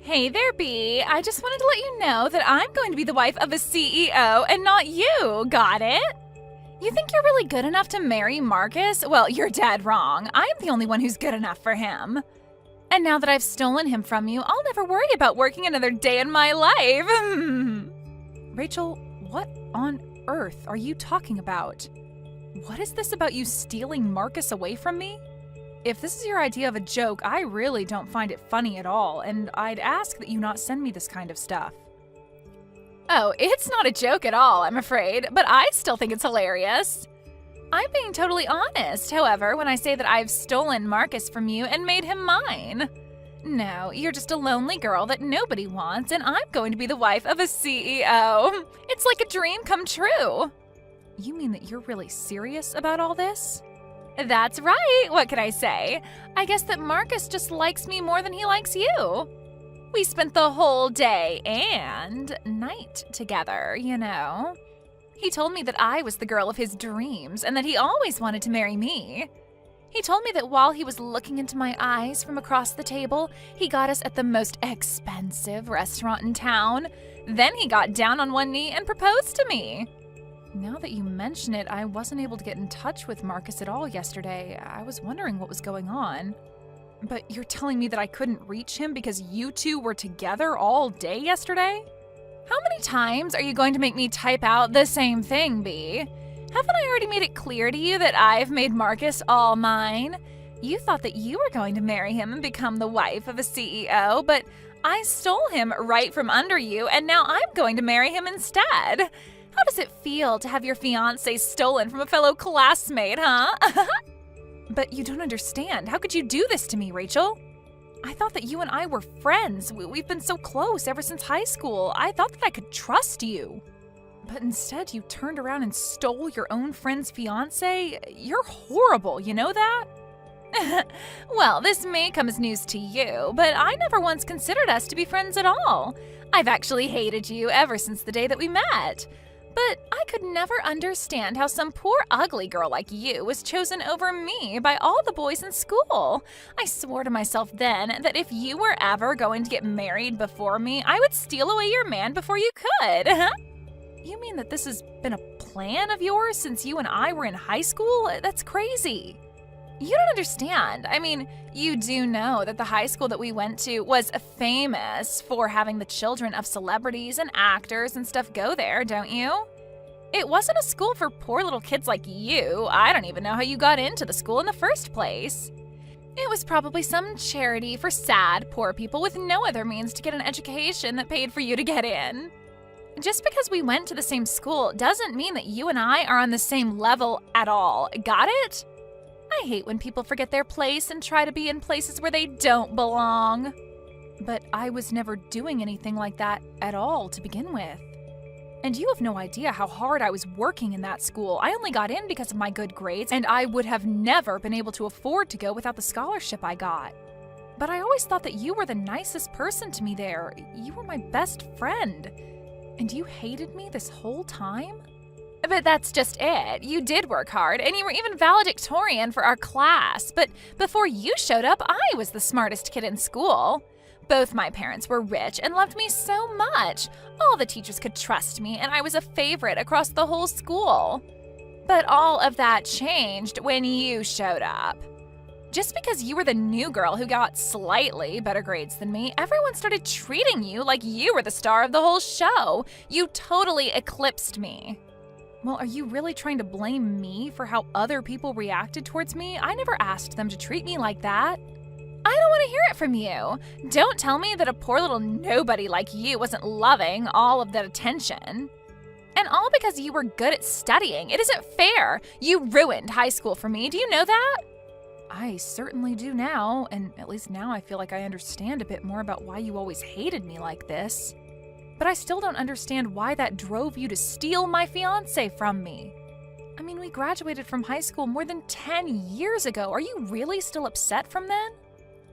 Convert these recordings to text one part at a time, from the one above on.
Hey there, B. I just wanted to let you know that I'm going to be the wife of a CEO and not you. Got it? You think you're really good enough to marry Marcus? Well, you're dead wrong. I'm the only one who's good enough for him. And now that I've stolen him from you, I'll never worry about working another day in my life. Rachel, what on earth are you talking about? What is this about you stealing Marcus away from me? If this is your idea of a joke, I really don't find it funny at all, and I'd ask that you not send me this kind of stuff. Oh, it's not a joke at all, I'm afraid, but I still think it's hilarious. I'm being totally honest, however, when I say that I've stolen Marcus from you and made him mine. No, you're just a lonely girl that nobody wants, and I'm going to be the wife of a CEO. It's like a dream come true. You mean that you're really serious about all this? That's right. What can I say? I guess that Marcus just likes me more than he likes you. We spent the whole day and night together, you know. He told me that I was the girl of his dreams and that he always wanted to marry me. He told me that while he was looking into my eyes from across the table, he got us at the most expensive restaurant in town. Then he got down on one knee and proposed to me. Now that you mention it, I wasn't able to get in touch with Marcus at all yesterday. I was wondering what was going on. But you're telling me that I couldn't reach him because you two were together all day yesterday? How many times are you going to make me type out the same thing, B? Haven't I already made it clear to you that I've made Marcus all mine? You thought that you were going to marry him and become the wife of a CEO, but I stole him right from under you, and now I'm going to marry him instead. How does it feel to have your fiancé stolen from a fellow classmate, huh? But you don't understand. How could you do this to me, Rachel? I thought that you and I were friends. We've been so close ever since high school. I thought that I could trust you. But instead, you turned around and stole your own friend's fiancé? You're horrible, you know that? Well, this may come as news to you, but I never once considered us to be friends at all. I've actually hated you ever since the day that we met. But I could never understand how some poor ugly girl like you was chosen over me by all the boys in school. I swore to myself then that if you were ever going to get married before me, I would steal away your man before you could. You mean that this has been a plan of yours since you and I were in high school? That's crazy. You don't understand. I mean, you do know that the high school that we went to was famous for having the children of celebrities and actors and stuff go there, don't you? It wasn't a school for poor little kids like you. I don't even know how you got into the school in the first place. It was probably some charity for sad, poor people with no other means to get an education that paid for you to get in. Just because we went to the same school doesn't mean that you and I are on the same level at all. Got it? I hate when people forget their place and try to be in places where they don't belong. But I was never doing anything like that at all to begin with. And you have no idea how hard I was working in that school. I only got in because of my good grades, and I would have never been able to afford to go without the scholarship I got. But I always thought that you were the nicest person to me there. You were my best friend. And you hated me this whole time? But that's just it. You did work hard, and you were even valedictorian for our class. But before you showed up, I was the smartest kid in school. Both my parents were rich and loved me so much. All the teachers could trust me, and I was a favorite across the whole school. But all of that changed when you showed up. Just because you were the new girl who got slightly better grades than me, everyone started treating you like you were the star of the whole show. You totally eclipsed me. Well, are you really trying to blame me for how other people reacted towards me? I never asked them to treat me like that. I don't want to hear it from you. Don't tell me that a poor little nobody like you wasn't loving all of that attention. And all because you were good at studying. It isn't fair. You ruined high school for me. Do you know that? I certainly do now, and at least now I feel like I understand a bit more about why you always hated me like this. But I still don't understand why that drove you to steal my fiancé from me. I mean, we graduated from high school more than 10 years ago. Are you really still upset from then?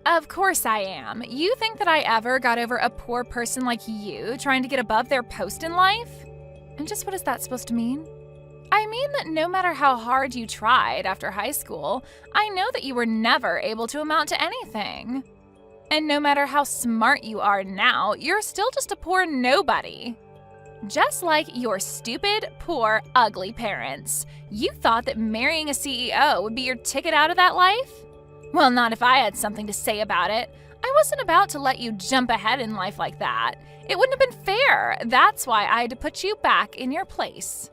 Of course I am. You think that I ever got over a poor person like you trying to get above their post in life? And just what is that supposed to mean? I mean that no matter how hard you tried after high school, I know that you were never able to amount to anything. And no matter how smart you are now, you're still just a poor nobody. Just like your stupid, poor, ugly parents. You thought that marrying a CEO would be your ticket out of that life? Well, not if I had something to say about it. I wasn't about to let you jump ahead in life like that. It wouldn't have been fair. That's why I had to put you back in your place.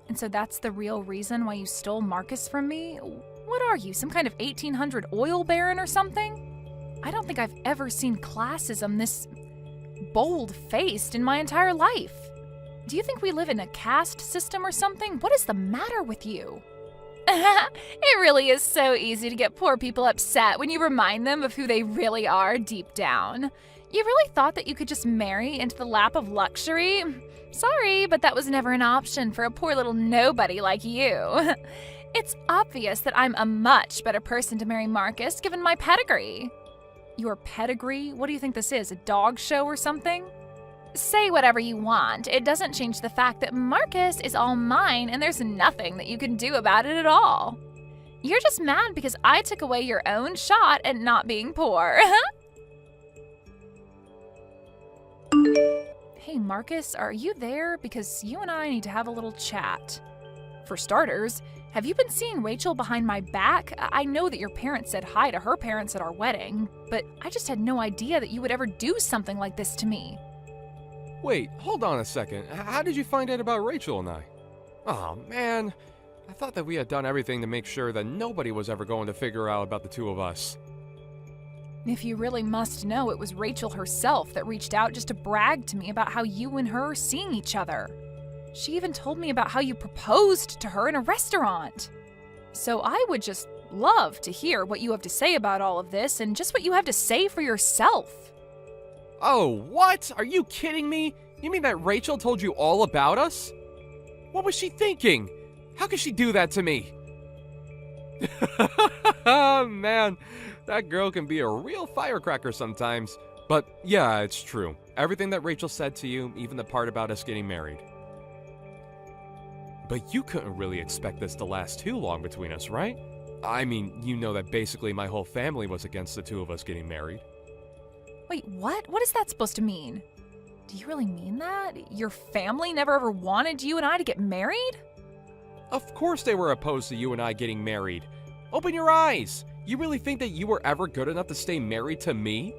And so that's the real reason why you stole Marcus from me? What are you, some kind of 1800 oil baron or something? I don't think I've ever seen classism this bold-faced in my entire life. Do you think we live in a caste system or something? What is the matter with you? It really is so easy to get poor people upset when you remind them of who they really are deep down. You really thought that you could just marry into the lap of luxury? Sorry, but that was never an option for a poor little nobody like you. It's obvious that I'm a much better person to marry Marcus given my pedigree. Your pedigree? What do you think this is, a dog show or something? Say whatever you want. It doesn't change the fact that Marcus is all mine and there's nothing that you can do about it at all. You're just mad because I took away your own shot at not being poor. Hey Marcus, are you there? Because you and I need to have a little chat. For starters, have you been seeing Rachel behind my back? I know that your parents said hi to her parents at our wedding, but I just had no idea that you would ever do something like this to me. Wait, hold on a second. How did you find out about Rachel and I? Oh, man. I thought that we had done everything to make sure that nobody was ever going to figure out about the two of us. If you really must know, it was Rachel herself that reached out just to brag to me about how you and her are seeing each other. She even told me about how you proposed to her in a restaurant. So I would just love to hear what you have to say about all of this and just what you have to say for yourself. Oh, what? Are you kidding me? You mean that Rachel told you all about us? What was she thinking? How could she do that to me? Man, that girl can be a real firecracker sometimes. But yeah, it's true. Everything that Rachel said to you, even the part about us getting married. But you couldn't really expect this to last too long between us, right? I mean, you know that basically my whole family was against the two of us getting married. Wait, what? What is that supposed to mean? Do you really mean that? Your family never ever wanted you and I to get married? Of course they were opposed to you and I getting married. Open your eyes! You really think that you were ever good enough to stay married to me?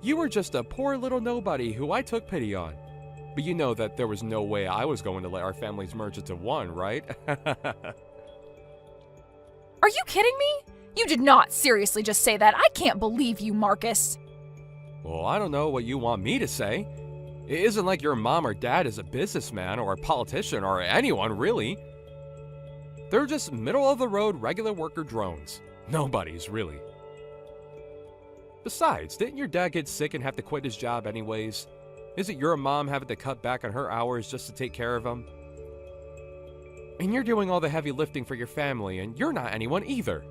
You were just a poor little nobody who I took pity on. But you know that there was no way I was going to let our families merge into one, right? Are you kidding me? You did not seriously just say that. I can't believe you, Marcus. Well, I don't know what you want me to say. It isn't like your mom or dad is a businessman or a politician or anyone, really. They're just middle-of-the-road regular worker drones. Nobody's, really. Besides, didn't your dad get sick and have to quit his job anyways? Isn't your mom having to cut back on her hours just to take care of him? And you're doing all the heavy lifting for your family, and you're not anyone either.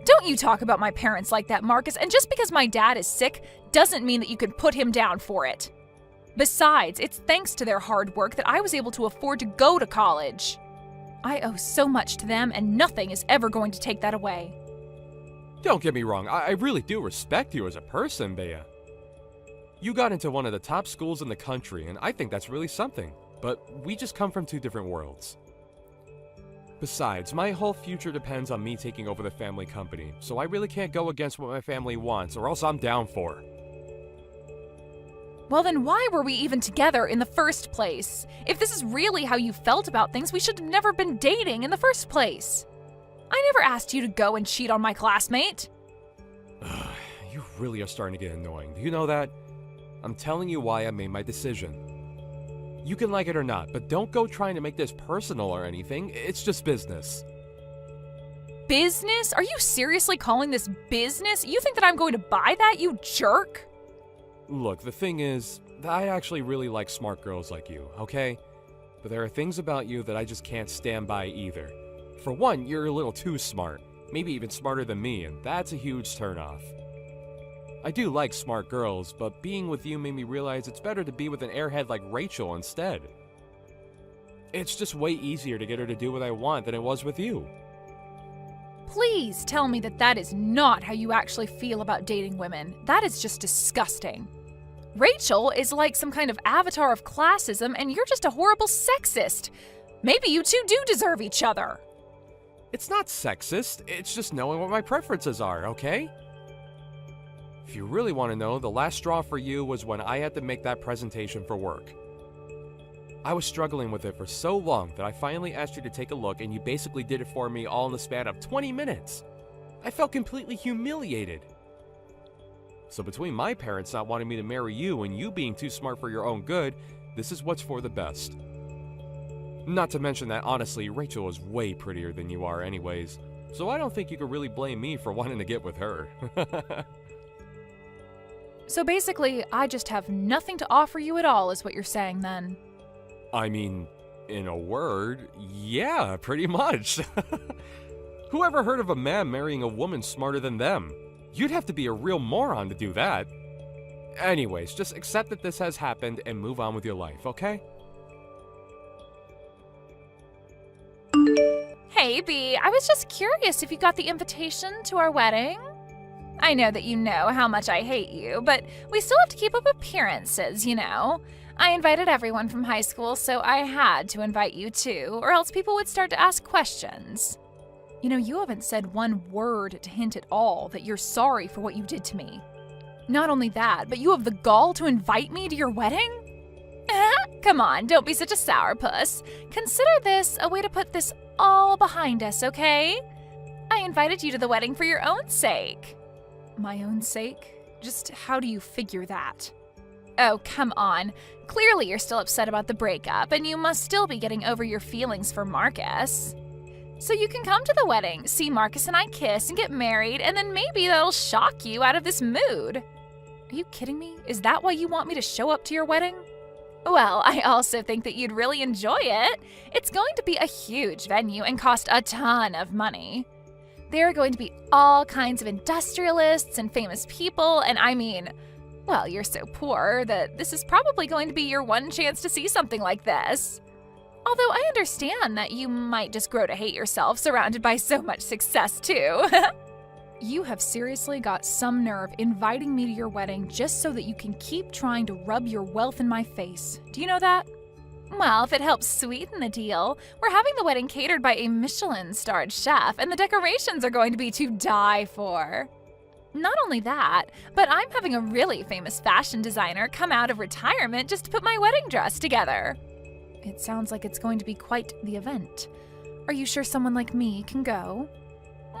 Don't you talk about my parents like that, Marcus, and just because my dad is sick doesn't mean that you can put him down for it. Besides, it's thanks to their hard work that I was able to afford to go to college. I owe so much to them, and nothing is ever going to take that away. Don't get me wrong, I really do respect you as a person, Bea. You got into one of the top schools in the country, and I think that's really something. But we just come from two different worlds. Besides, my whole future depends on me taking over the family company, so I really can't go against what my family wants, or else I'm down for. Well then why were we even together in the first place? If this is really how you felt about things, we should have never been dating in the first place. I never asked you to go and cheat on my classmate. You really are starting to get annoying. Do you know that? I'm telling you why I made my decision. You can like it or not, but don't go trying to make this personal or anything. It's just business. Business? Are you seriously calling this business? You think that I'm going to buy that, you jerk? Look, the thing is, I actually really like smart girls like you, okay? But there are things about you that I just can't stand by either. For one, you're a little too smart. Maybe even smarter than me, and that's a huge turnoff. I do like smart girls, but being with you made me realize it's better to be with an airhead like Rachel instead. It's just way easier to get her to do what I want than it was with you. Please tell me that that is not how you actually feel about dating women. That is just disgusting. Rachel is like some kind of avatar of classism, and you're just a horrible sexist. Maybe you two do deserve each other. It's not sexist, it's just knowing what my preferences are, okay? If you really want to know, the last straw for you was when I had to make that presentation for work. I was struggling with it for so long that I finally asked you to take a look, and you basically did it for me all in the span of 20 minutes. I felt completely humiliated. So between my parents not wanting me to marry you and you being too smart for your own good, this is what's for the best. Not to mention that, honestly, Rachel is way prettier than you are anyways, so I don't think you could really blame me for wanting to get with her. So basically, I just have nothing to offer you at all, is what you're saying then. I mean, in a word, yeah, pretty much. Who ever heard of a man marrying a woman smarter than them? You'd have to be a real moron to do that. Anyways, just accept that this has happened and move on with your life, okay? Hey, B, I was just curious if you got the invitation to our wedding. I know that you know how much I hate you, but we still have to keep up appearances, you know? I invited everyone from high school, so I had to invite you too, or else people would start to ask questions. You know, you haven't said one word to hint at all that you're sorry for what you did to me. Not only that, but you have the gall to invite me to your wedding? Come on, don't be such a sourpuss. Consider this a way to put this all behind us, okay? I invited you to the wedding for your own sake. My own sake? Just how do you figure that? Oh, come on. Clearly you're still upset about the breakup, and you must still be getting over your feelings for Marcus. So you can come to the wedding, see Marcus and I kiss and get married, and then maybe that'll shock you out of this mood. Are you kidding me? Is that why you want me to show up to your wedding? Well, I also think that you'd really enjoy it. It's going to be a huge venue and cost a ton of money. There are going to be all kinds of industrialists and famous people, and I mean, well, you're so poor that this is probably going to be your one chance to see something like this. Although I understand that you might just grow to hate yourself surrounded by so much success, too. You have seriously got some nerve inviting me to your wedding just so that you can keep trying to rub your wealth in my face. Do you know that? Well, if it helps sweeten the deal, we're having the wedding catered by a Michelin-starred chef, and the decorations are going to be to die for. Not only that, but I'm having a really famous fashion designer come out of retirement just to put my wedding dress together. It sounds like it's going to be quite the event. Are you sure someone like me can go?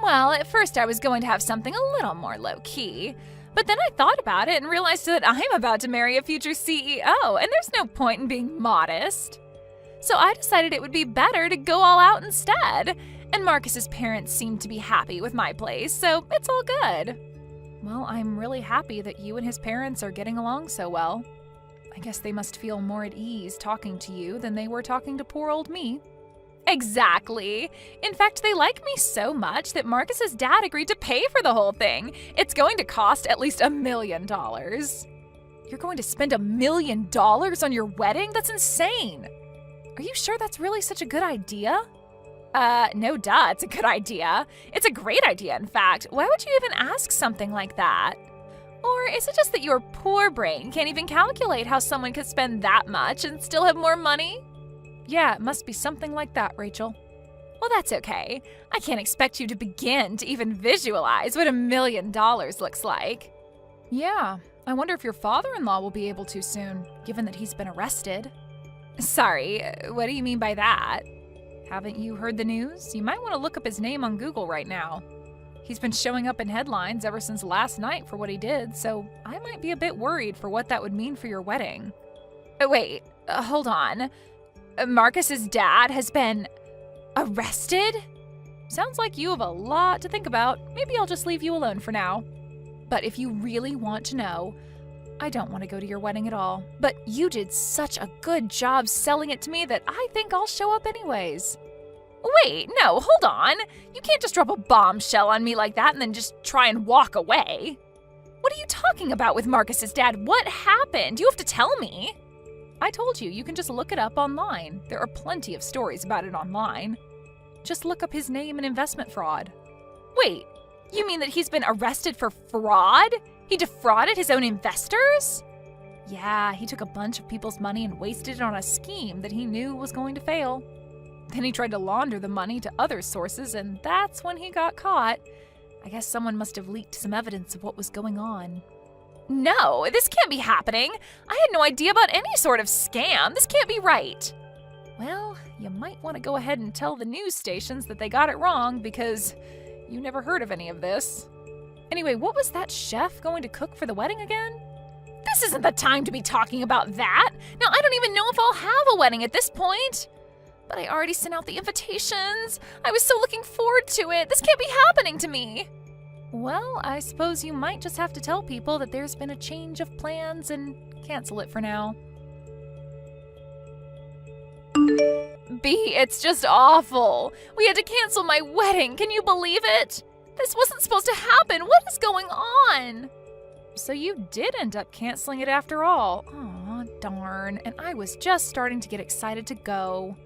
Well, at first I was going to have something a little more low-key, but then I thought about it and realized that I'm about to marry a future CEO, and there's no point in being modest. So I decided it would be better to go all out instead, and Marcus's parents seem to be happy with my place, so it's all good. Well, I'm really happy that you and his parents are getting along so well. I guess they must feel more at ease talking to you than they were talking to poor old me. Exactly. In fact, they like me so much that Marcus's dad agreed to pay for the whole thing. It's going to cost at least $1 million. You're going to spend $1 million on your wedding? That's insane. Are you sure that's really such a good idea? No duh, it's a good idea. It's a great idea, in fact. Why would you even ask something like that? Or is it just that your poor brain can't even calculate how someone could spend that much and still have more money? Yeah, it must be something like that, Rachel. Well, that's okay. I can't expect you to begin to even visualize what $1 million looks like. Yeah, I wonder if your father-in-law will be able to soon, given that he's been arrested. Sorry, what do you mean by that? Haven't you heard the news? You might want to look up his name on Google right now. He's been showing up in headlines ever since last night for what he did, so I might be a bit worried for what that would mean for your wedding. Wait, hold on. Marcus's dad has been arrested? Sounds like you have a lot to think about. Maybe I'll just leave you alone for now. But if you really want to know, I don't want to go to your wedding at all. But you did such a good job selling it to me that I think I'll show up anyways. Wait, no, hold on. You can't just drop a bombshell on me like that and then just try and walk away. What are you talking about with Marcus's dad? What happened? You have to tell me. I told you, you can just look it up online. There are plenty of stories about it online. Just look up his name and investment fraud. Wait, you mean that he's been arrested for fraud? He defrauded his own investors? Yeah, he took a bunch of people's money and wasted it on a scheme that he knew was going to fail. Then he tried to launder the money to other sources, and that's when he got caught. I guess someone must have leaked some evidence of what was going on. No, this can't be happening. I had no idea about any sort of scam. This can't be right. Well, you might want to go ahead and tell the news stations that they got it wrong because you never heard of any of this. Anyway, what was that chef going to cook for the wedding again? This isn't the time to be talking about that. Now, I don't even know if I'll have a wedding at this point. But I already sent out the invitations. I was so looking forward to it. This can't be happening to me. Well, I suppose you might just have to tell people that there's been a change of plans and cancel it for now. B, it's just awful. We had to cancel my wedding. Can you believe it? This wasn't supposed to happen. What is going on? So you did end up canceling it after all. Aw, darn. And I was just starting to get excited to go.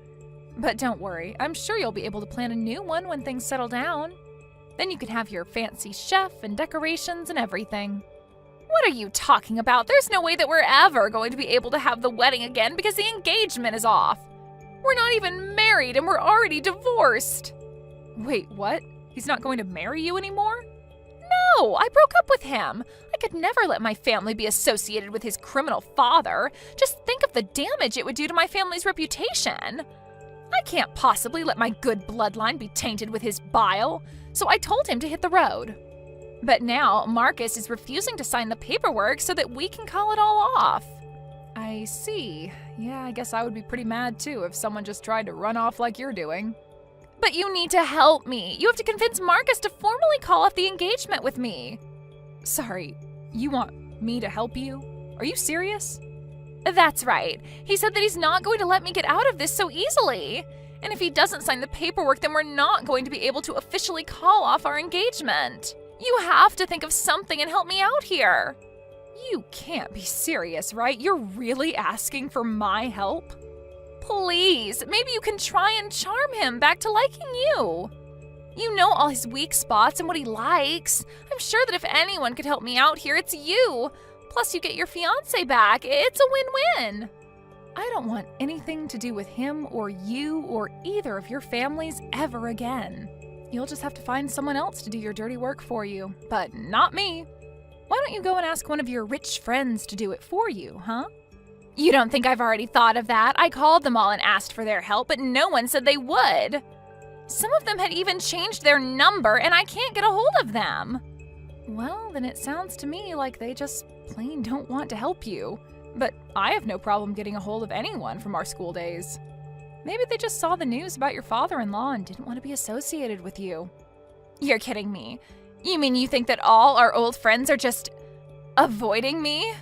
But don't worry, I'm sure you'll be able to plan a new one when things settle down. Then you can have your fancy chef and decorations and everything. What are you talking about? There's no way that we're ever going to be able to have the wedding again because the engagement is off. We're not even married and we're already divorced. Wait, what? He's not going to marry you anymore? No, I broke up with him. I could never let my family be associated with his criminal father. Just think of the damage it would do to my family's reputation. I can't possibly let my good bloodline be tainted with his bile, so I told him to hit the road. But now Marcus is refusing to sign the paperwork so that we can call it all off. I see. Yeah, I guess I would be pretty mad too if someone just tried to run off like you're doing. But you need to help me. You have to convince Marcus to formally call off the engagement with me. Sorry, you want me to help you? Are you serious? That's right. He said that he's not going to let me get out of this so easily. And if he doesn't sign the paperwork, then we're not going to be able to officially call off our engagement. You have to think of something and help me out here. You can't be serious, right? You're really asking for my help? Please, maybe you can try and charm him back to liking you. You know all his weak spots and what he likes. I'm sure that if anyone could help me out here, it's you. Plus, you get your fiancé back. It's a win-win. I don't want anything to do with him or you or either of your families ever again. You'll just have to find someone else to do your dirty work for you, but not me. Why don't you go and ask one of your rich friends to do it for you, huh? You don't think I've already thought of that? I called them all and asked for their help, but no one said they would. Some of them had even changed their number, and I can't get a hold of them. Well, then it sounds to me like they just plain don't want to help you. But I have no problem getting a hold of anyone from our school days. Maybe they just saw the news about your father-in-law and didn't want to be associated with you. You're kidding me. You mean you think that all our old friends are just avoiding me?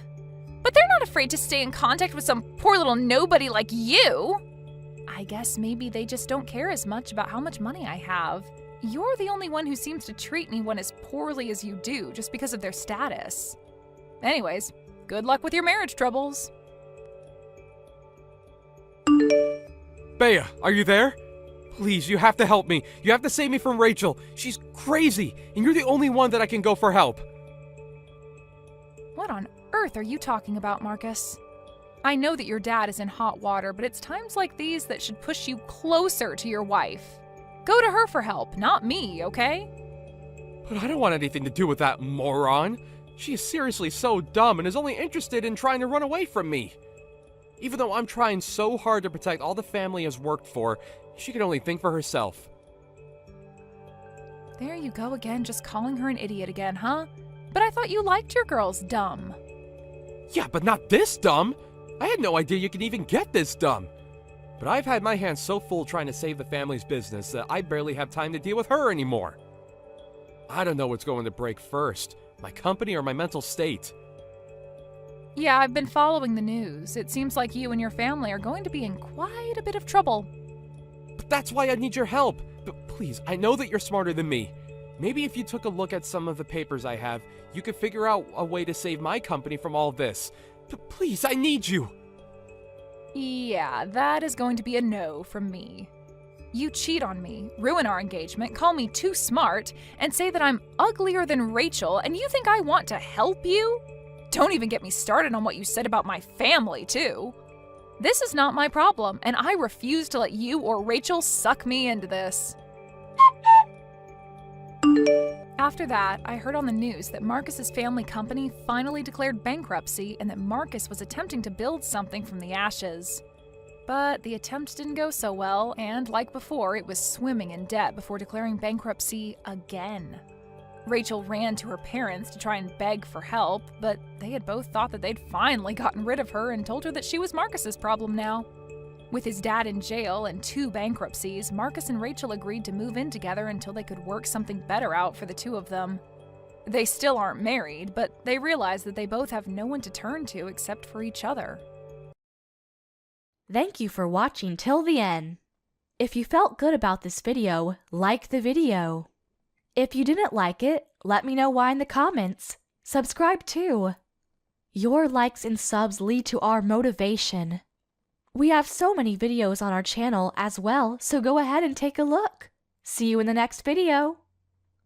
But they're not afraid to stay in contact with some poor little nobody like you. I guess maybe they just don't care as much about how much money I have. You're the only one who seems to treat anyone as poorly as you do just because of their status. Anyways, good luck with your marriage troubles. Bea, are you there? Please, you have to help me. You have to save me from Rachel. She's crazy, and you're the only one that I can go for help. What on earth are you talking about, Marcus? I know that your dad is in hot water, but it's times like these that should push you closer to your wife. Go to her for help, not me, okay? But I don't want anything to do with that moron. She is seriously so dumb and is only interested in trying to run away from me. Even though I'm trying so hard to protect all the family has worked for, she can only think for herself. There you go again, just calling her an idiot again, huh? But I thought you liked your girls dumb. Yeah, but not this dumb. I had no idea you could even get this dumb. But I've had my hands so full trying to save the family's business that I barely have time to deal with her anymore. I don't know what's going to break first, my company or my mental state. Yeah, I've been following the news. It seems like you and your family are going to be in quite a bit of trouble. But that's why I need your help. But please, I know that you're smarter than me. Maybe if you took a look at some of the papers I have, you could figure out a way to save my company from all this. But please, I need you. Yeah, that is going to be a no from me. You cheat on me, ruin our engagement, call me too smart, and say that I'm uglier than Rachel, and you think I want to help you? Don't even get me started on what you said about my family, too. This is not my problem, and I refuse to let you or Rachel suck me into this. After that, I heard on the news that Marcus's family company finally declared bankruptcy and that Marcus was attempting to build something from the ashes. But the attempt didn't go so well, and like before, it was swimming in debt before declaring bankruptcy again. Rachel ran to her parents to try and beg for help, but they had both thought that they'd finally gotten rid of her and told her that she was Marcus's problem now. With his dad in jail and 2 bankruptcies, Marcus and Rachel agreed to move in together until they could work something better out for the 2 of them. They still aren't married, but they realize that they both have no one to turn to except for each other. Thank you for watching till the end. If you felt good about this video, like the video. If you didn't like it, let me know why in the comments. Subscribe too. Your likes and subs lead to our motivation. We have so many videos on our channel as well, so go ahead and take a look. See you in the next video.